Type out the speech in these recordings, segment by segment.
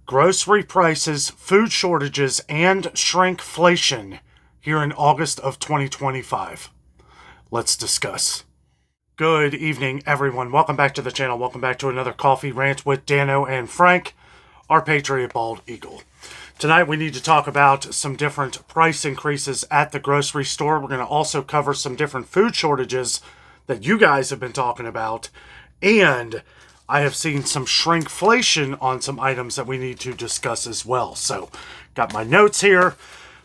grocery prices, food shortages, and shrinkflation here in August of 2025. Let's discuss. Good evening, everyone. Welcome back to the channel. Welcome back to another Coffee Rant with Dano and Frank, our Patriot Bald Eagle. Tonight we need to talk about some different price increases at the grocery store. We're going to also cover some different food shortages that you guys have been talking about. And I have seen some shrinkflation on some items that we need to discuss as well. So, got my notes here.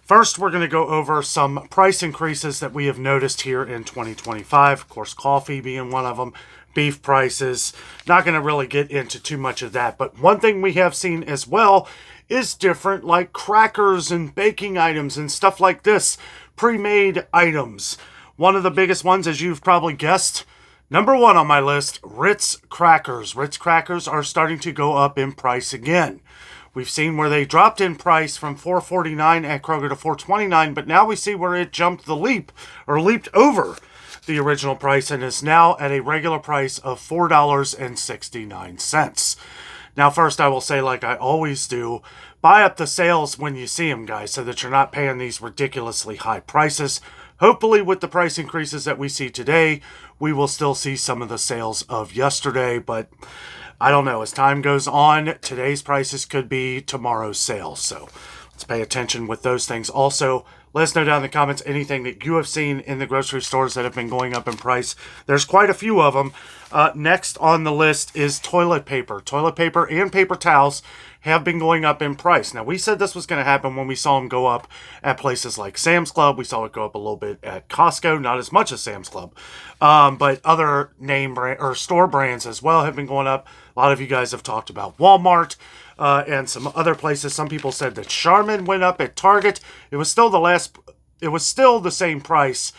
First, we're going to go over some price increases that we have noticed here in 2025. Of course, coffee being one of them, beef prices. Not going to really get into too much of that. But one thing we have seen as well is different, like crackers and baking items and stuff like this. Pre-made items. One of the biggest ones, as you've probably guessed, number one on my list, Ritz crackers. Ritz crackers are starting to go up in price again. We've seen where they dropped in price from $4.49 at Kroger to $4.29, but now we see where it jumped the leap, or leaped over the original price, and is now at a regular price of $4.69. Now, first, I will say, like I always do, buy up the sales when you see them, guys, so that you're not paying these ridiculously high prices. Hopefully, with the price increases that we see today, we will still see some of the sales of yesterday, but I don't know. As time goes on, today's prices could be tomorrow's sales, so let's pay attention with those things. Also, let us know down in the comments anything that you have seen in the grocery stores that have been going up in price. There's quite a few of them. Next on the list is toilet paper. Toilet paper and paper towels have been going up in price. Now, we said this was going to happen when we saw them go up at places like Sam's Club. We saw it go up a little bit at Costco, not as much as Sam's Club. But other name brand or store brands as well have been going up. A lot of you guys have talked about Walmart and some other places. Some people said that Charmin went up at Target. It was still the same price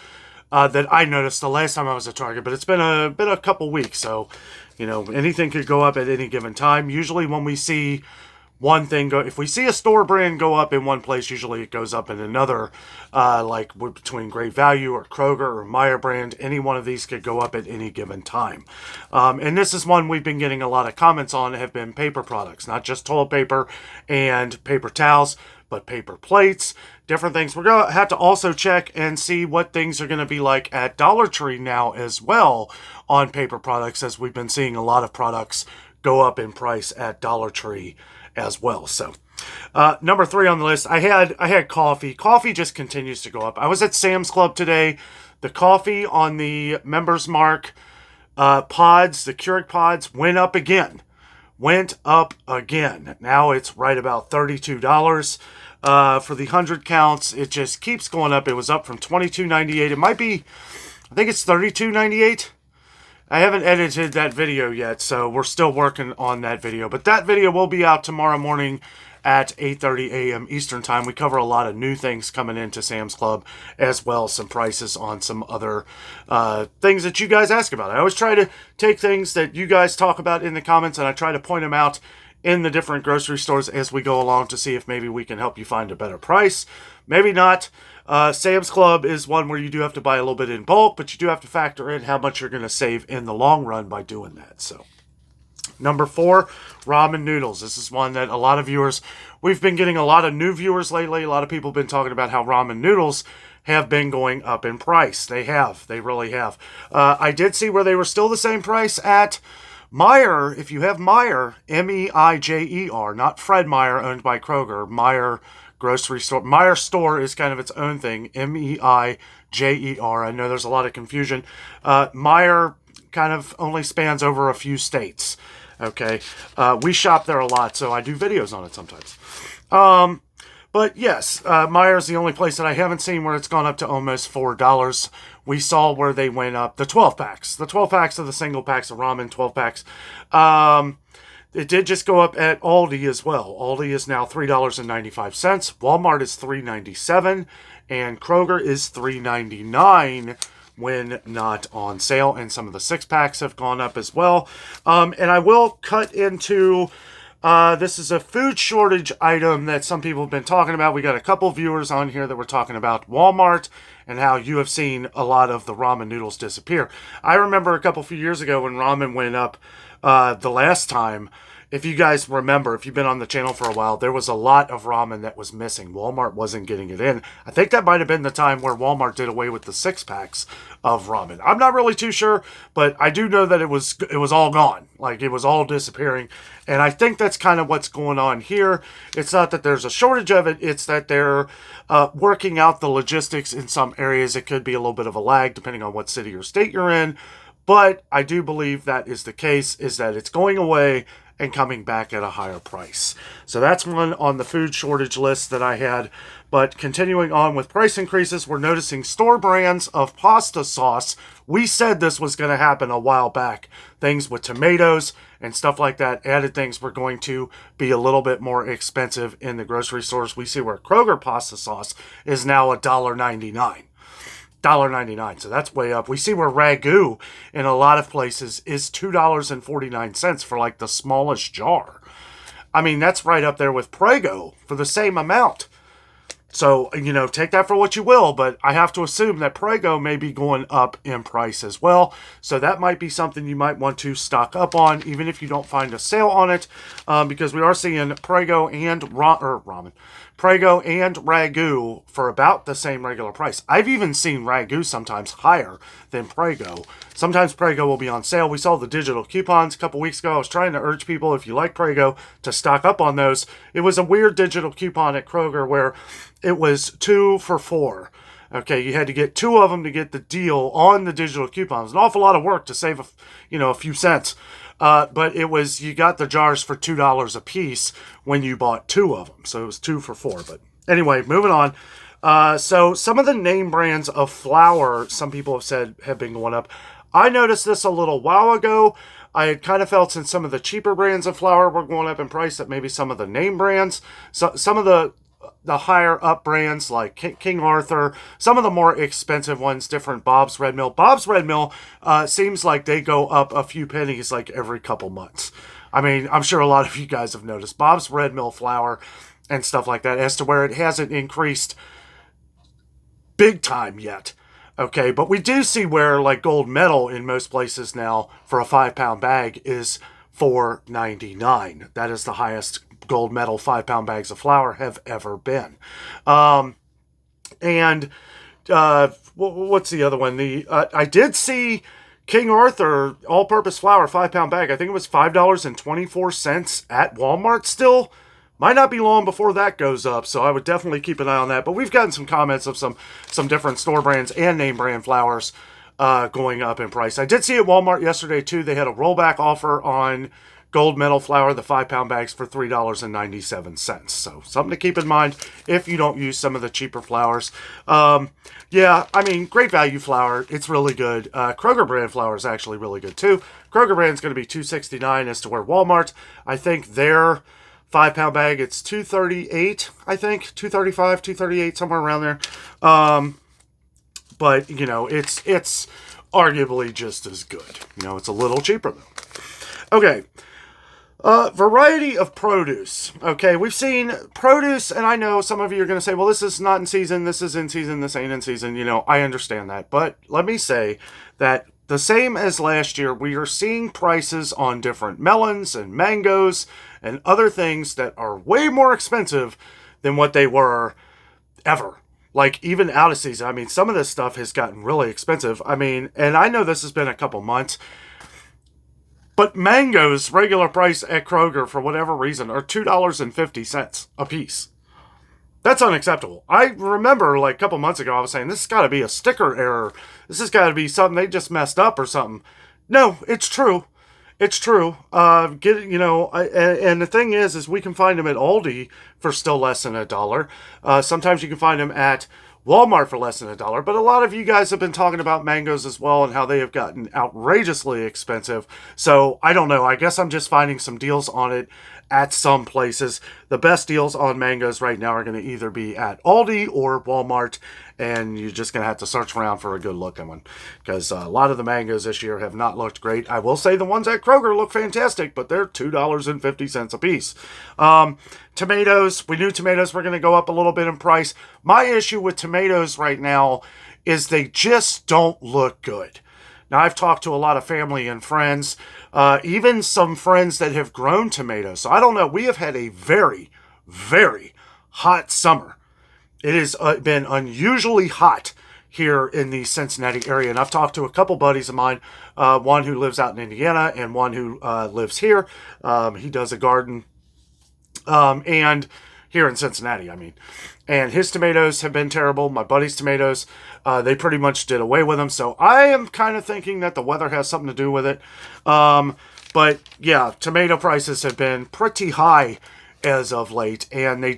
that I noticed the last time I was at Target, but it's been a couple weeks, so you know anything could go up at any given time. Usually, when we see one thing go, if we see a store brand go up in one place, usually it goes up in another, like between Great Value or Kroger or Meijer brand. Any one of these could go up at any given time. And this is one we've been getting a lot of comments on, have been paper products, not just toilet paper and paper towels, but paper plates, different things. We're going to have to also check and see what things are going to be like at Dollar Tree now as well on paper products, as we've been seeing a lot of products go up in price at Dollar Tree as well. So number 3 on the list, I had coffee. Coffee just continues to go up. I was at Sam's Club today. The coffee on the Members Mark pods, the Keurig pods, went up again. Now it's right about $32 for the 100 counts. It just keeps going up. It was up from $22.98. It might be, I think it's $32.98. I haven't edited that video yet, so we're still working on that video. But that video will be out tomorrow morning at 8:30 a.m. Eastern Time. We cover a lot of new things coming into Sam's Club, as well as some prices on some other things that you guys ask about. I always try to take things that you guys talk about in the comments, and I try to point them out in the different grocery stores as we go along to see if maybe we can help you find a better price. Maybe not. Sam's Club is one where you do have to buy a little bit in bulk, but you do have to factor in how much you're going to save in the long run by doing that. So, number 4, ramen noodles. This is one that a lot of viewers, we've been getting a lot of new viewers lately. A lot of people have been talking about how ramen noodles have been going up in price. They have. They really have. I did see where they were still the same price at Meijer. If you have Meijer, Meijer, not Fred Meyer owned by Kroger, Meijer grocery store. Meijer store is kind of its own thing. Meijer. I know there's a lot of confusion. Meijer kind of only spans over a few states. Okay. We shop there a lot, so I do videos on it sometimes. But yes, Meijer is the only place that I haven't seen where it's gone up to almost $4. We saw where they went up, the 12 packs. The 12 packs of the single packs of ramen, 12 packs. It did just go up at Aldi as well. Aldi is now $3.95. Walmart is $3.97. And Kroger is $3.99 when not on sale. And some of the 6-packs have gone up as well. And I will cut into... this is a food shortage item that some people have been talking about. We got a couple viewers on here that were talking about Walmart and how you have seen a lot of the ramen noodles disappear. I remember a few years ago when ramen went up the last time, if you guys remember, if you've been on the channel for a while, there was a lot of ramen that was missing. Walmart wasn't getting it in. I think that might have been the time where Walmart did away with the 6-packs of ramen. I'm not really too sure, but I do know that it was all gone. Like, it was all disappearing. And I think that's kind of what's going on here. It's not that there's a shortage of it. It's that they're working out the logistics in some areas. It could be a little bit of a lag depending on what city or state you're in. But I do believe that is the case, is that it's going away and coming back at a higher price. So that's one on the food shortage list that I had. But continuing on with price increases, we're noticing store brands of pasta sauce. We said this was going to happen a while back. Things with tomatoes and stuff like that, added things were going to be a little bit more expensive in the grocery stores. We see where Kroger pasta sauce is now $1.99. $1.99, so that's way up. We see where ragu in a lot of places is $2.49 for like the smallest jar. I mean, that's right up there with Prego for the same amount. So, take that for what you will, but I have to assume that Prego may be going up in price as well. So that might be something you might want to stock up on, even if you don't find a sale on it, because we are seeing Prego and Prego and ragu for about the same regular price. I've even seen ragu sometimes higher than Prego. Sometimes Prego will be on sale. We saw the digital coupons a couple weeks ago. I was trying to urge people, if you like Prego, to stock up on those. It was a weird digital coupon at Kroger where it was 2 for $4. Okay, you had to get 2 of them to get the deal on the digital coupons. An awful lot of work to save a few cents. But it was, you got the jars for $2 a piece when you bought 2 of them. So it was 2 for $4. But anyway, moving on. So some of the name brands of flour, some people have said have been going up. I noticed this a little while ago. I had kind of felt since some of the cheaper brands of flour were going up in price that maybe some of the name brands, some of the higher up brands like King Arthur, some of the more expensive ones, different Bob's Red Mill. Bob's Red Mill seems like they go up a few pennies like every couple months. I mean, I'm sure a lot of you guys have noticed Bob's Red Mill flour and stuff like that, as to where it hasn't increased big time yet. Okay, but we do see where like gold medal in most places now for a 5-pound bag is $4.99. That is the highest gold medal 5-pound bags of flour have ever been. What's the other one? I did see King Arthur all-purpose flour 5-pound bag. I think it was $5.24 at Walmart still. Might not be long before that goes up, so I would definitely keep an eye on that. But we've gotten some comments of some different store brands and name brand flours going up in price. I did see at Walmart yesterday, too, they had a rollback offer on gold medal flour, the 5-pound bags for $3.97. So something to keep in mind if you don't use some of the cheaper flours. Yeah, I mean, great value flour. It's really good. Kroger brand flour is actually really good, too. Kroger brand is going to be $2.69 as to where Walmart, I think their 5-pound bag, it's $2.38, I think. $2.35, $2.38, somewhere around there. But, it's arguably just as good. It's a little cheaper, though. Okay. Variety of produce. Okay, we've seen produce, and I know some of you are going to say, well, this is not in season, this is in season, this ain't in season. I understand that. But let me say that the same as last year, we are seeing prices on different melons and mangoes and other things that are way more expensive than what they were ever. Like, even out of season. I mean, some of this stuff has gotten really expensive. I mean, and I know this has been a couple months, but mangoes, regular price at Kroger, for whatever reason, are $2.50 a piece. That's unacceptable. I remember, like, a couple months ago, I was saying, this has got to be a sticker error. This has got to be something they just messed up or something. No, it's true. It's true. And the thing is we can find them at Aldi for still less than $1. Sometimes you can find them at Walmart for less than $1, but a lot of you guys have been talking about mangoes as well and how they have gotten outrageously expensive. So I don't know. I guess I'm just finding some deals on it at some places. The best deals on mangoes right now are going to either be at Aldi or Walmart, and you're just going to have to search around for a good looking one, because a lot of the mangoes this year have not looked great. I will say the ones at Kroger look fantastic, but they're $2.50 a piece. Tomatoes, we knew tomatoes were going to go up a little bit in price. My issue with tomatoes right now is they just don't look good. Now, I've talked to a lot of family and friends, even some friends that have grown tomatoes. So I don't know. We have had a very, very hot summer. It has been unusually hot here in the Cincinnati area. And I've talked to a couple buddies of mine, one who lives out in Indiana and one who lives here. He does a garden and here in Cincinnati, I mean. And his tomatoes have been terrible. My buddy's tomatoes, they pretty much did away with them. So I am kind of thinking that the weather has something to do with it. But yeah, tomato prices have been pretty high as of late, and they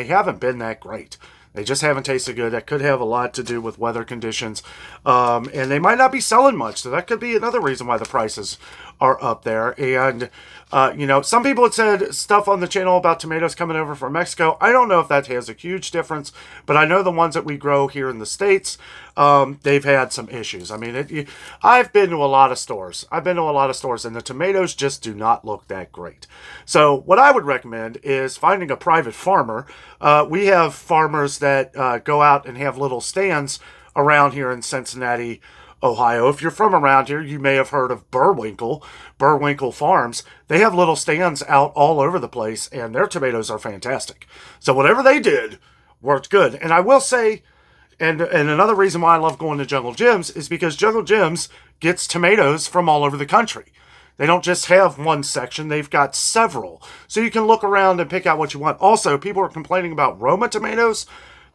haven't been that great. They just haven't tasted good. That could have a lot to do with weather conditions. And they might not be selling much. So that could be another reason why the prices are up there. And, some people had said stuff on the channel about tomatoes coming over from Mexico. I don't know if that has a huge difference, but I know the ones that we grow here in the States, they've had some issues. I mean, I've been to a lot of stores. and the tomatoes just do not look that great. So what I would recommend is finding a private farmer. We have farmers that go out and have little stands around here in Cincinnati, Ohio. If you're from around here, you may have heard of Burwinkle Farms. They have little stands out all over the place, and their tomatoes are fantastic. So whatever they did worked good. And I will say, and another reason why I love going to Jungle Jim's is because Jungle Jim's gets tomatoes from all over the country. They don't just have one section, they've got several. So you can look around and pick out what you want. Also, people are complaining about Roma tomatoes.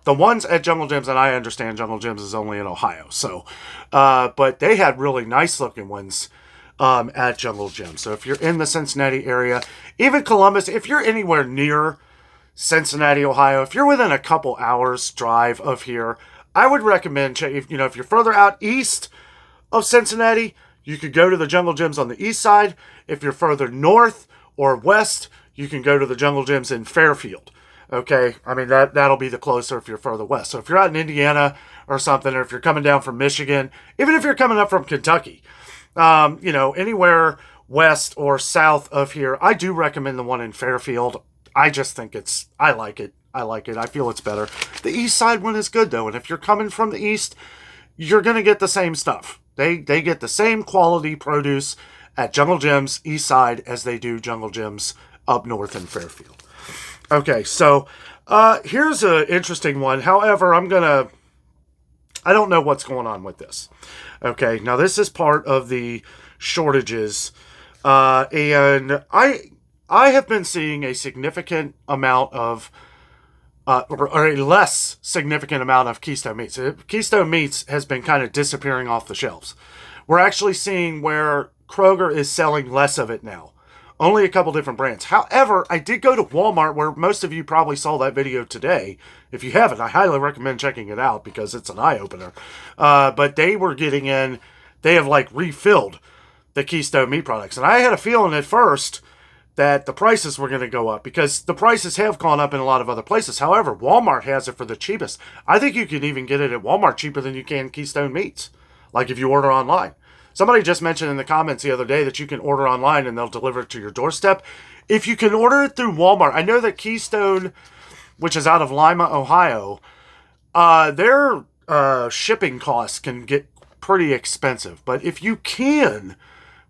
The ones at Jungle Jim's, and I understand Jungle Jim's is only in Ohio, so, but they had really nice looking ones at Jungle Jim's. So if you're in the Cincinnati area, even Columbus, if you're anywhere near Cincinnati, Ohio, if you're within a couple hours drive of here, I would recommend, if you're further out east of Cincinnati, you could go to the Jungle Jim's on the east side. If you're further north or west, you can go to the Jungle Jim's in Fairfield. Okay, I mean, that'll be the closer if you're further west. So if you're out in Indiana or something, or if you're coming down from Michigan, even if you're coming up from Kentucky, anywhere west or south of here, I do recommend the one in Fairfield. I just think I like it. I feel it's better. The east side one is good, though, and if you're coming from the east, you're going to get the same stuff. They get the same quality produce at Jungle Jim's east side as they do Jungle Jim's up north in Fairfield. Okay, so here's an interesting one. However, I don't know what's going on with this. Okay, now this is part of the shortages, and I have been seeing a significant amount of, or a less significant amount of Keystone Meats. Keystone Meats has been kind of disappearing off the shelves. We're actually seeing where Kroger is selling less of it now. Only a couple different brands. However, I did go to Walmart, where most of you probably saw that video today. If you haven't, I highly recommend checking it out because it's an eye-opener. But they have refilled the Keystone Meat products. And I had a feeling at first that the prices were going to go up because the prices have gone up in a lot of other places. However, Walmart has it for the cheapest. I think you can even get it at Walmart cheaper than you can Keystone Meats, like if you order online. Somebody just mentioned in the comments the other day that you can order online and they'll deliver it to your doorstep. If you can order it through Walmart, I know that Keystone, which is out of Lima, Ohio, their shipping costs can get pretty expensive. But if you can,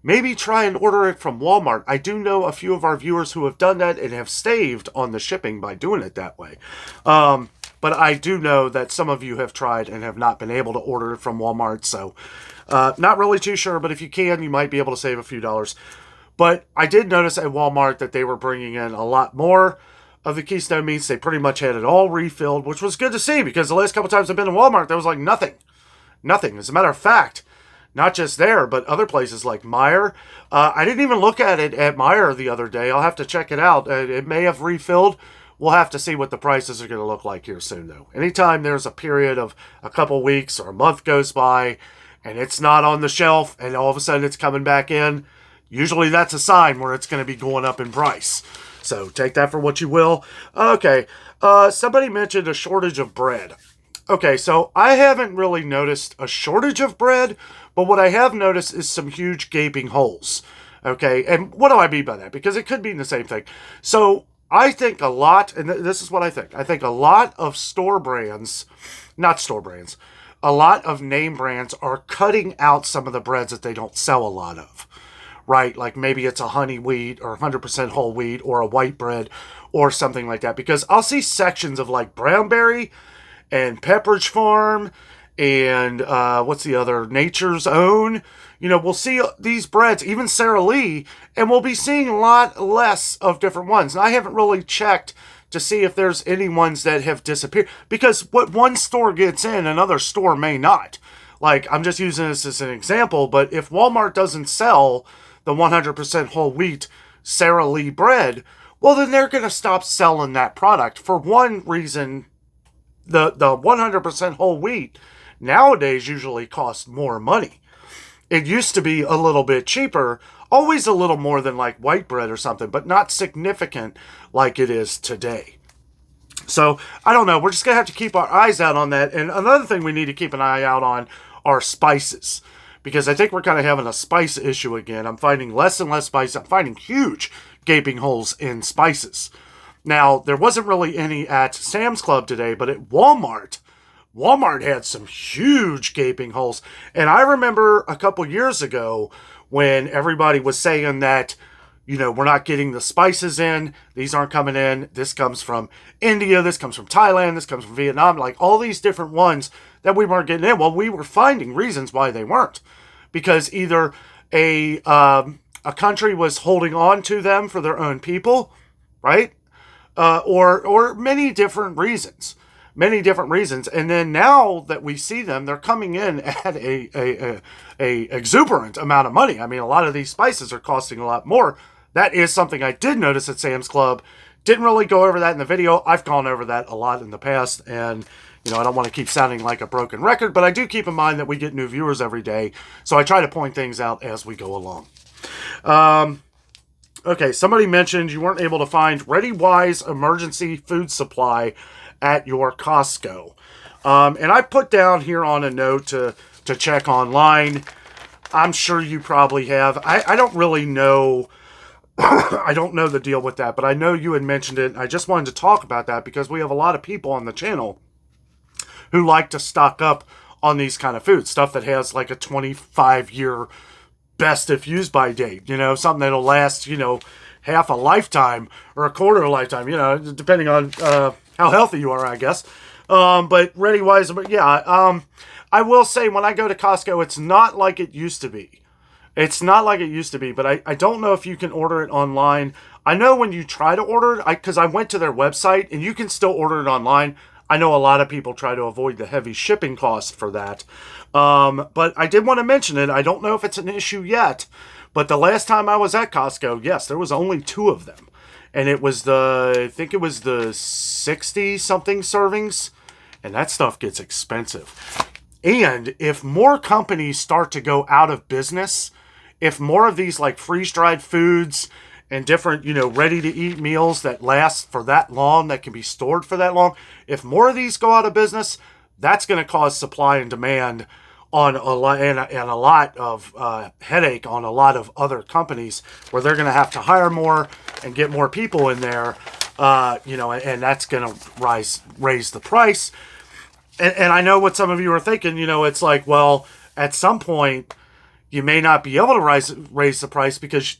maybe try and order it from Walmart. I do know a few of our viewers who have done that and have saved on the shipping by doing it that way. But I do know that some of you have tried and have not been able to order it from Walmart, so not really too sure, but if you can, you might be able to save a few dollars. But I did notice at Walmart that they were bringing in a lot more of the Keystone Meats. They pretty much had it all refilled, which was good to see because the last couple times I've been to Walmart, there was like nothing. Nothing. As a matter of fact, not just there, but other places like Meijer. I didn't even look at it at Meijer the other day. I'll have to check it out. It may have refilled. We'll have to see what the prices are going to look like here soon, though. Anytime there's a period of a couple weeks or a month goes by and it's not on the shelf and all of a sudden it's coming back in, usually that's a sign where it's going to be going up in price. So take that for what you will. Okay, somebody mentioned a shortage of bread. Okay, so I haven't really noticed a shortage of bread, but what I have noticed is some huge gaping holes. Okay, and what do I mean by that? Because it could mean the same thing. So I think a lot, and this is what I think a lot of store brands, not store brands, a lot of name brands are cutting out some of the breads that they don't sell a lot of, right? Like maybe it's a honey wheat or 100% whole wheat or a white bread or something like that. Because I'll see sections of like Brownberry and Pepperidge Farm and what's the other? Nature's Own. You know, we'll see these breads, even Sara Lee, and we'll be seeing a lot less of different ones. And I haven't really checked to see if there's any ones that have disappeared. Because what one store gets in, another store may not. Like, I'm just using this as an example, but if Walmart doesn't sell the 100% whole wheat Sara Lee bread, well, then they're going to stop selling that product. For one reason, the 100% whole wheat nowadays usually costs more money. It used to be a little bit cheaper, always a little more than like white bread or something, but not significant like it is today. So, I don't know. We're just going to have to keep our eyes out on that. And another thing we need to keep an eye out on are spices. Because I think we're kind of having a spice issue again. I'm finding less and less spice. I'm finding huge gaping holes in spices. Now, there wasn't really any at Sam's Club today, but at Walmart had some huge gaping holes. And I remember a couple years ago when everybody was saying that, you know, we're not getting the spices in. These aren't coming in. This comes from India. This comes from Thailand. This comes from Vietnam. Like all these different ones that we weren't getting in. Well, we were finding reasons why they weren't. Because either a country was holding on to them for their own people, right? Or many different reasons. Many different reasons. And then now that we see them, they're coming in at a exuberant amount of money. I mean, a lot of these spices are costing a lot more. That is something I did notice at Sam's Club. Didn't really go over that in the video. I've gone over that a lot in the past. And, you know, I don't want to keep sounding like a broken record, but I do keep in mind that we get new viewers every day. So I try to point things out as we go along. Okay, somebody mentioned you weren't able to find ReadyWise emergency food supply at your Costco. And I put down here on a note to check online. I'm sure you probably have. I don't really know. I don't know the deal with that, but I know you had mentioned it. I just wanted to talk about that because we have a lot of people on the channel who like to stock up on these kind of foods. Stuff that has like a 25-year best if used by date. You know, something that'll last, you know, half a lifetime or a quarter of a lifetime, you know, depending on how healthy you are, I guess. But ReadyWise, yeah. I will say when I go to Costco, it's not like it used to be. It's not like it used to be, but I don't know if you can order it online. I know when you try to order it, because I went to their website, and you can still order it online. I know a lot of people try to avoid the heavy shipping costs for that. But I did want to mention it. I don't know if it's an issue yet, but the last time I was at Costco, yes, there was only 2 of them. And it was I think it was the 60-something servings, and that stuff gets expensive. And if more companies start to go out of business, if more of these like freeze-dried foods and different, you know, ready-to-eat meals that last for that long, that can be stored for that long, if more of these go out of business, that's going to cause supply and demand on a lot, and a lot of headache on a lot of other companies where they're going to have to hire more and get more people in there, you know, and that's going to raise the price. And I know what some of you are thinking, you know, it's like, well, at some point, you may not be able to raise the price because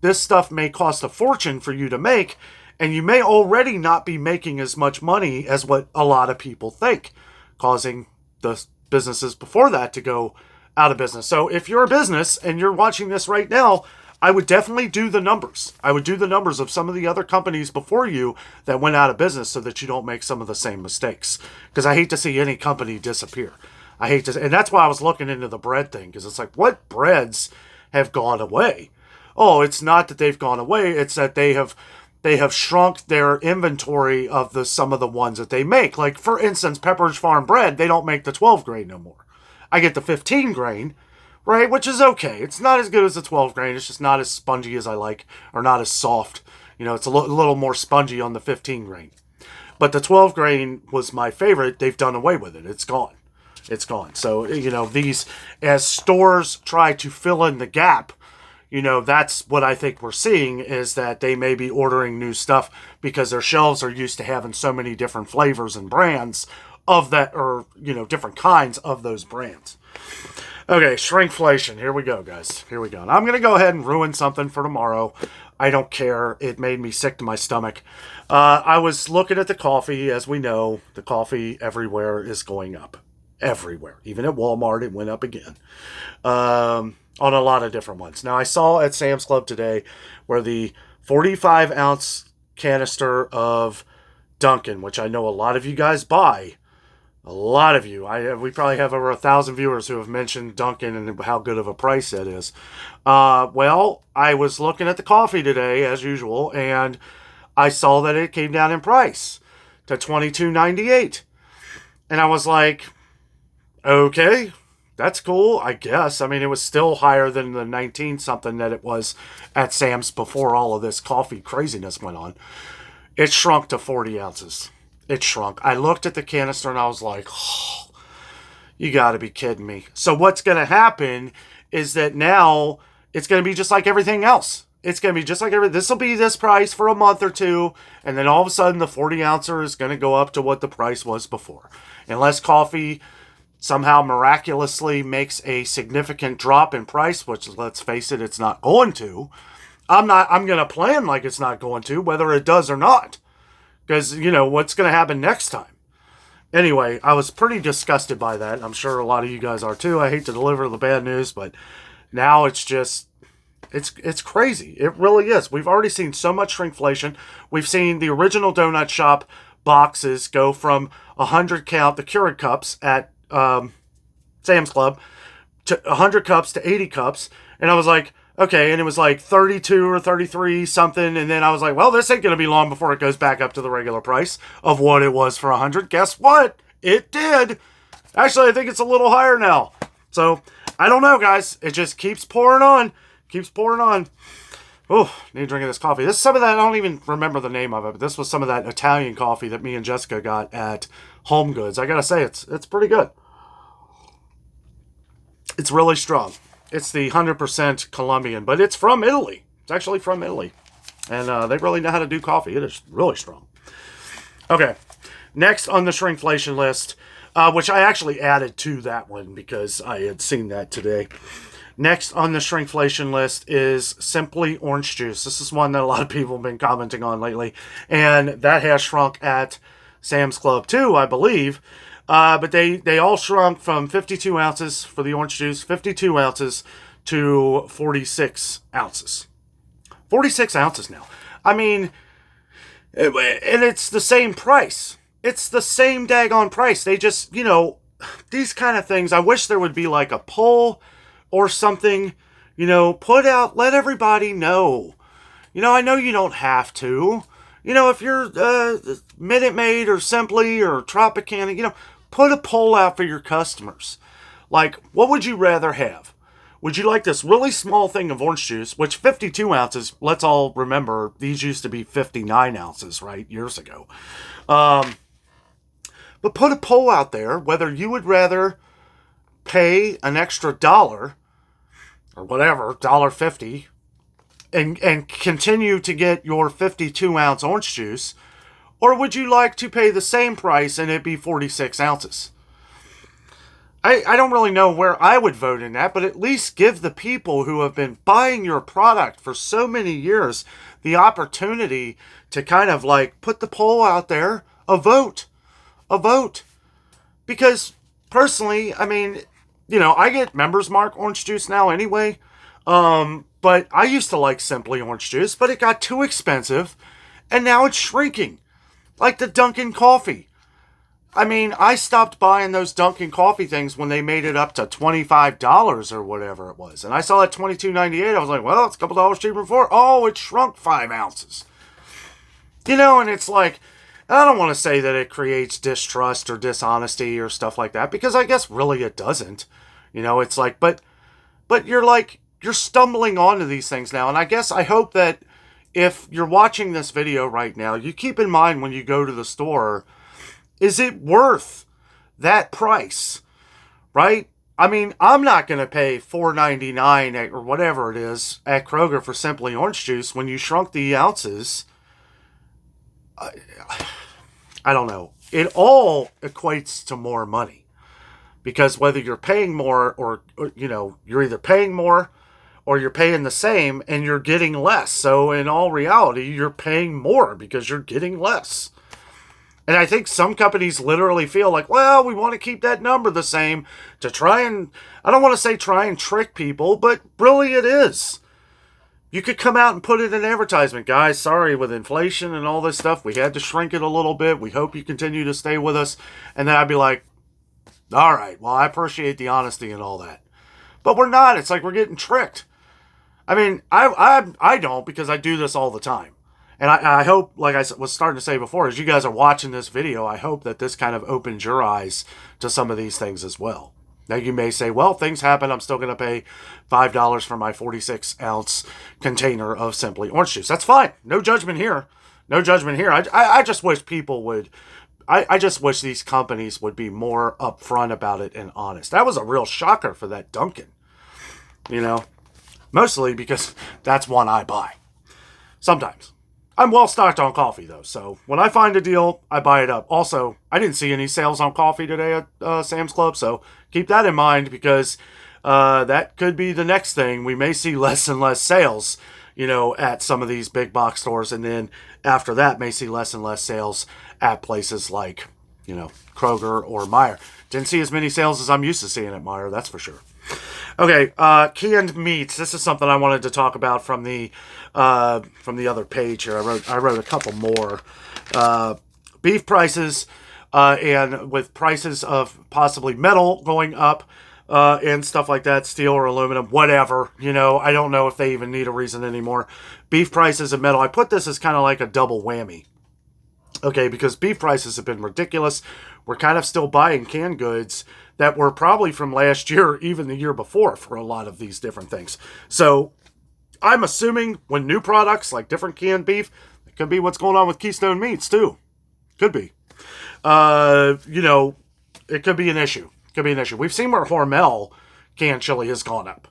this stuff may cost a fortune for you to make, and you may already not be making as much money as what a lot of people think, causing the businesses before that to go out of business. So if you're a business and you're watching this right now, I would definitely do the numbers. I would do the numbers of some of the other companies before you that went out of business so that you don't make some of the same mistakes. Because I hate to see any company disappear. I hate to, and that's why I was looking into the bread thing, because it's like, what breads have gone away? Oh, it's not that they've gone away. It's that they have shrunk their inventory of some of the ones that they make. Like, for instance, Pepperidge Farm bread, they don't make the 12 grain no more. I get the 15 grain, right, which is okay. It's not as good as the 12 grain. It's just not as spongy as I like, or not as soft. You know, it's a little more spongy on the 15 grain. But the 12 grain was my favorite. They've done away with it. It's gone. It's gone. So, you know, as stores try to fill in the gap, you know, that's what I think we're seeing, is that they may be ordering new stuff because their shelves are used to having so many different flavors and brands of that, or, different kinds of those brands. Okay, shrinkflation. Here we go, guys. Here we go. And I'm going to go ahead and ruin something for tomorrow. I don't care. It made me sick to my stomach. I was looking at the coffee. As we know, the coffee everywhere is going up. Everywhere. Even at Walmart, it went up again. On a lot of different ones. Now, I saw at Sam's Club today where the 45-ounce canister of Dunkin', which I know a lot of you guys buy. A lot of you. We probably have over 1,000 viewers who have mentioned Dunkin' and how good of a price that is. Well, I was looking at the coffee today, as usual, and I saw that it came down in price to $22.98. And I was like, okay, that's cool, I guess. I mean, it was still higher than the 19-something that it was at Sam's before all of this coffee craziness went on. It shrunk to 40 ounces. It shrunk. I looked at the canister and I was like, oh, you got to be kidding me. So what's going to happen is that now it's going to be just like everything else. It's going to be just like everything. This will be this price for a month or two. And then all of a sudden the 40-ouncer is going to go up to what the price was before. Unless coffee somehow miraculously makes a significant drop in price, which, let's face it, it's not going to. I'm going to plan like it's not going to, whether it does or not. Because, what's going to happen next time? Anyway, I was pretty disgusted by that. I'm sure a lot of you guys are too. I hate to deliver the bad news, but now it's just, it's crazy. It really is. We've already seen so much shrinkflation. We've seen the original donut shop boxes go from 100 count, the Keurig cups at Sam's Club, to 100 cups to 80 cups. And I was like, okay, and it was like 32 or 33 something, and then I was like, well, this ain't going to be long before it goes back up to the regular price of what it was for 100. Guess what? It did. Actually, I think it's a little higher now. So, I don't know, guys. It just keeps pouring on. Keeps pouring on. Oh, need a drink of this coffee. This is some of that, I don't even remember the name of it, but this was some of that Italian coffee that me and Jessica got at Home Goods. I got to say, it's pretty good. It's really strong. It's the 100% Colombian, but it's from Italy. It's actually from Italy. And they really know how to do coffee. It is really strong. Okay. Next on the shrinkflation list, which I actually added to that one because I had seen that today. Next on the shrinkflation list is Simply Orange Juice. This is one that a lot of people have been commenting on lately. And that has shrunk at Sam's Club too, I believe. But they all shrunk from 52 ounces for the orange juice, 52 ounces to 46 ounces. 46 ounces now. I mean, and it's the same price. It's the same daggone price. They just, these kind of things, I wish there would be like a poll or something, put out, let everybody know. I know you don't have to. If you're Minute Maid or Simply or Tropicana, put a poll out for your customers. Like, what would you rather have? Would you like this really small thing of orange juice, which 52 ounces, let's all remember, these used to be 59 ounces, right, years ago. But put a poll out there whether you would rather pay an extra $1 or whatever, $1.50, and continue to get your 52-ounce orange juice, or would you like to pay the same price and it be 46 ounces? I don't really know where I would vote in that, but at least give the people who have been buying your product for so many years the opportunity to kind of like put the poll out there, a vote. Because personally, I mean, I get Members Mark orange juice now anyway. But I used to like Simply orange juice, but it got too expensive, and now it's shrinking. Like the Dunkin' coffee. I mean, I stopped buying those Dunkin' coffee things when they made it up to $25 or whatever it was. And I saw it $22.98. I was like, well, it's a couple dollars cheaper before. Oh, it shrunk 5 ounces. And it's like, I don't want to say that it creates distrust or dishonesty or stuff like that, because I guess really it doesn't. It's like, but you're stumbling onto these things now. And I hope that if you're watching this video right now, you keep in mind when you go to the store, is it worth that price? Right? I mean, I'm not going to pay $4.99 or whatever it is at Kroger for Simply Orange Juice when you shrunk the ounces. I don't know. it all equates to more money. Because whether you're paying more or you're either paying more or you're paying the same and you're getting less. So in all reality, you're paying more because you're getting less. And I think some companies literally feel like, well, we want to keep that number the same to try and, I don't want to say try and trick people, but really it is. You could come out and put it in advertisement. Guys, sorry, with inflation and all this stuff, we had to shrink it a little bit. We hope you continue to stay with us. And then I'd be like, all right, well, I appreciate the honesty and all that. But we're not. It's like we're getting tricked. I mean, I don't, because I do this all the time. And I hope, like I was starting to say before, as you guys are watching this video, I hope that this kind of opens your eyes to some of these things as well. Now, you may say, well, things happen. I'm still going to pay $5 for my 46-ounce container of Simply Orange Juice. That's fine. No judgment here. No judgment here. I just wish people would... I just wish these companies would be more upfront about it and honest. That was a real shocker for that Dunkin'. Mostly because that's one I buy. Sometimes. I'm well stocked on coffee, though, so when I find a deal, I buy it up. Also, I didn't see any sales on coffee today at Sam's Club, so keep that in mind, because that could be the next thing. We may see less and less sales, at some of these big box stores, and then after that, may see less and less sales at places like, Kroger or Meijer. Didn't see as many sales as I'm used to seeing at Meijer, that's for sure. Okay, canned meats. This is something I wanted to talk about from the other page here. I wrote a couple more. Beef prices, and with prices of possibly metal going up, and stuff like that, steel or aluminum, whatever. I don't know if they even need a reason anymore. Beef prices and metal. I put this as kind of like a double whammy. Okay, because beef prices have been ridiculous. We're kind of still buying canned goods that were probably from last year or even the year before for a lot of these different things. So I'm assuming when new products like different canned beef, it could be what's going on with Keystone Meats too. Could be. It could be an issue. Could be an issue. We've seen where Hormel canned chili has gone up.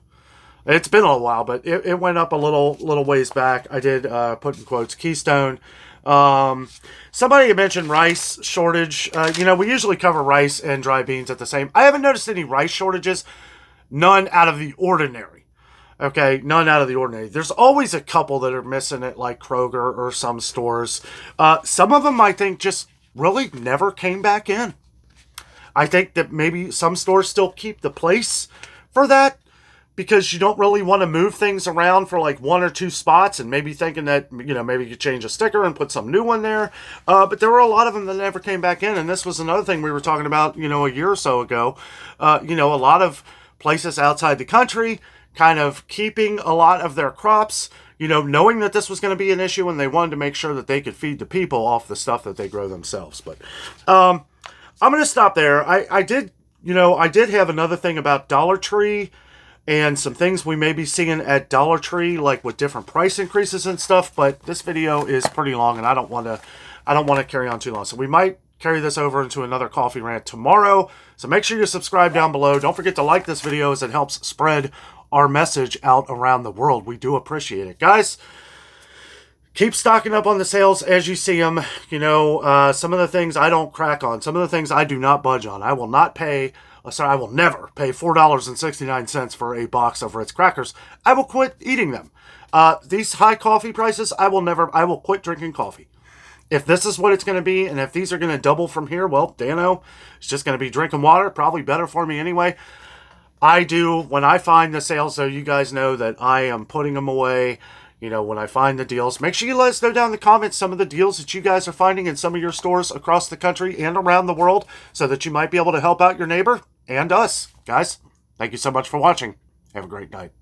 It's been a while, but it went up a little ways back. I did put in quotes Keystone. Somebody had mentioned rice shortage. We usually cover rice and dry beans at the same. I haven't noticed any rice shortages. None out of the ordinary. Okay, none out of the ordinary. There's always a couple that are missing at like Kroger or some stores. Some of them I think just really never came back in. I think that maybe some stores still keep the place for that, because you don't really want to move things around for like one or two spots and maybe thinking that, maybe you could change a sticker and put some new one there. But there were a lot of them that never came back in. And this was another thing we were talking about, a year or so ago. A lot of places outside the country kind of keeping a lot of their crops, knowing that this was going to be an issue, and they wanted to make sure that they could feed the people off the stuff that they grow themselves. But I'm going to stop there. I did have another thing about Dollar Tree and some things we may be seeing at Dollar Tree, like with different price increases and stuff. But this video is pretty long, and I don't want to carry on too long. So we might carry this over into another coffee rant tomorrow. So make sure you subscribe down below. Don't forget to like this video, as it helps spread our message out around the world. We do appreciate it, guys. Keep stocking up on the sales as you see them. Some of the things I don't crack on. Some of the things I do not budge on. I will never pay $4.69 for a box of Ritz crackers. I will quit eating them. These high coffee prices, I will quit drinking coffee. If this is what it's going to be, and if these are going to double from here, well, Dano, it's just going to be drinking water. Probably better for me anyway. When I find the sales, so you guys know that I am putting them away. When I find the deals, make sure you let us know down in the comments some of the deals that you guys are finding in some of your stores across the country and around the world, so that you might be able to help out your neighbor and us. Guys, thank you so much for watching. Have a great night.